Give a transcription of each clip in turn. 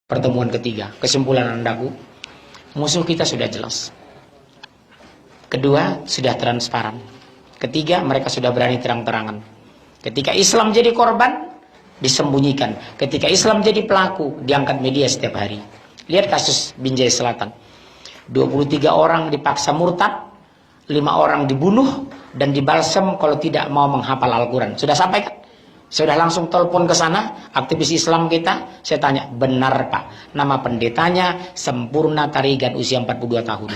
Pertemuan ketiga, kesimpulan andaku, musuh kita sudah jelas. Kedua, sudah transparan. Ketiga, mereka sudah berani terang-terangan. Ketika Islam jadi korban, disembunyikan. Ketika Islam jadi pelaku, diangkat media setiap hari. Lihat kasus Binjai Selatan. 23 orang dipaksa murtad, 5 orang dibunuh, dan dibalsem kalau tidak mau menghafal Al-Quran. Sudah sampai kan? Sudah langsung telepon ke sana, aktivis Islam kita. Saya tanya, benar Pak, nama pendetanya Sempurna Tarigan, usia 42 tahun.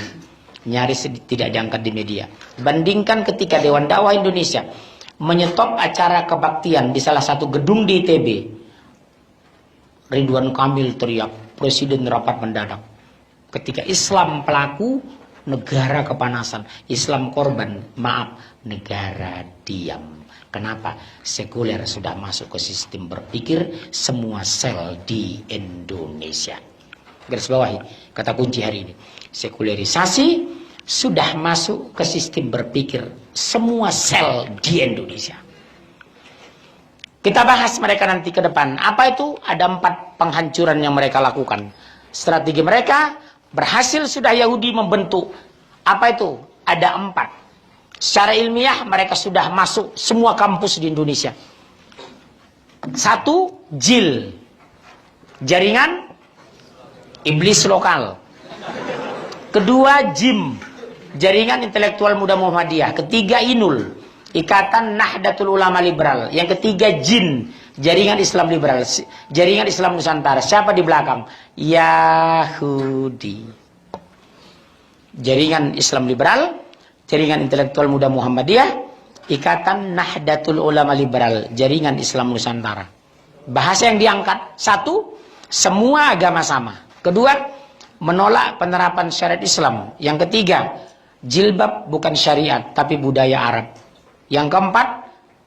Nyaris tidak diangkat di media. Bandingkan ketika Dewan Dakwah Indonesia menyetop acara kebaktian di salah satu gedung di ITB. Ridwan Kamil teriak, Presiden rapat mendadak. Ketika Islam pelaku, negara kepanasan. Islam korban, maaf, negara diam. Kenapa? Sekuler sudah masuk ke sistem berpikir semua sel di Indonesia. Garis bawahi, kata kunci hari ini. Sekulerisasi sudah masuk ke sistem berpikir semua sel di Indonesia. Kita bahas mereka nanti ke depan. Apa itu? Ada 4 penghancuran yang mereka lakukan. Strategi mereka berhasil sudah Yahudi membentuk. Apa itu? Ada 4. Secara ilmiah mereka sudah masuk semua kampus di Indonesia. 1, JIL, jaringan iblis lokal. Kedua, JIM, jaringan intelektual muda Muhammadiyah. Ketiga, INUL, Ikatan Nahdlatul Ulama Liberal. Yang ketiga, JIN, jaringan Islam liberal, jaringan Islam Nusantara. Siapa di belakang? Yahudi. Jaringan Islam liberal, jaringan intelektual muda Muhammadiyah, Ikatan Nahdlatul Ulama Liberal, jaringan Islam Nusantara. Bahasa yang diangkat, 1, semua agama sama. Kedua, menolak penerapan syariat Islam. Yang ketiga, jilbab bukan syariat tapi budaya Arab. Yang keempat,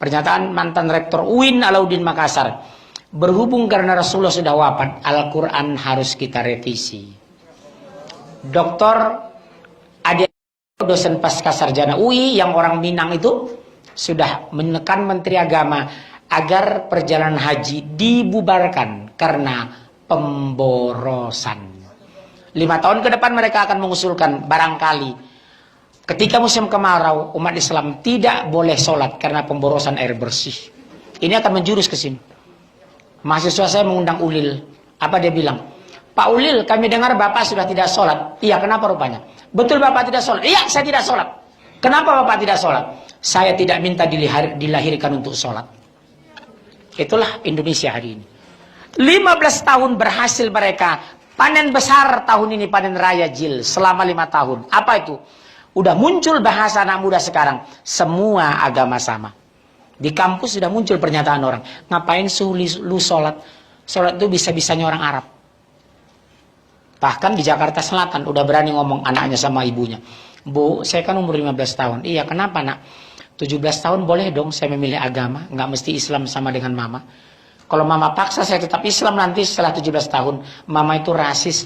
pernyataan mantan rektor UIN Alauddin Makassar, berhubung karena Rasulullah sudah wafat, Al-Quran harus kita revisi. Dr. Adi, dosen pasca sarjana UI yang orang Minang itu, sudah menekan Menteri Agama agar perjalanan haji dibubarkan karena pemborosan. 5 tahun ke depan mereka akan mengusulkan barangkali ketika musim kemarau umat Islam tidak boleh sholat karena pemborosan air bersih. Ini akan menjurus ke sini. Mahasiswa saya mengundang Ulil. Apa dia bilang? Pak Ulil, kami dengar Bapak sudah tidak sholat. Iya, kenapa rupanya? Betul Bapak tidak sholat? Iya, saya tidak sholat. Kenapa Bapak tidak sholat? Saya tidak minta dilahirkan untuk sholat. Itulah Indonesia hari ini. 15 tahun berhasil mereka. Panen besar tahun ini, panen raya JIL. Selama 5 tahun. Apa itu? Udah muncul bahasa anak muda sekarang. Semua agama sama. Di kampus sudah muncul pernyataan orang. Ngapain lu sholat? Sholat itu bisa-bisanya orang Arab. Bahkan di Jakarta Selatan udah berani ngomong anaknya sama ibunya. Bu, saya kan umur 15 tahun. Iya, kenapa nak? 17 tahun boleh dong saya memilih agama. Nggak mesti Islam sama dengan mama. Kalau mama paksa saya tetap Islam nanti setelah 17 tahun. Mama itu rasis.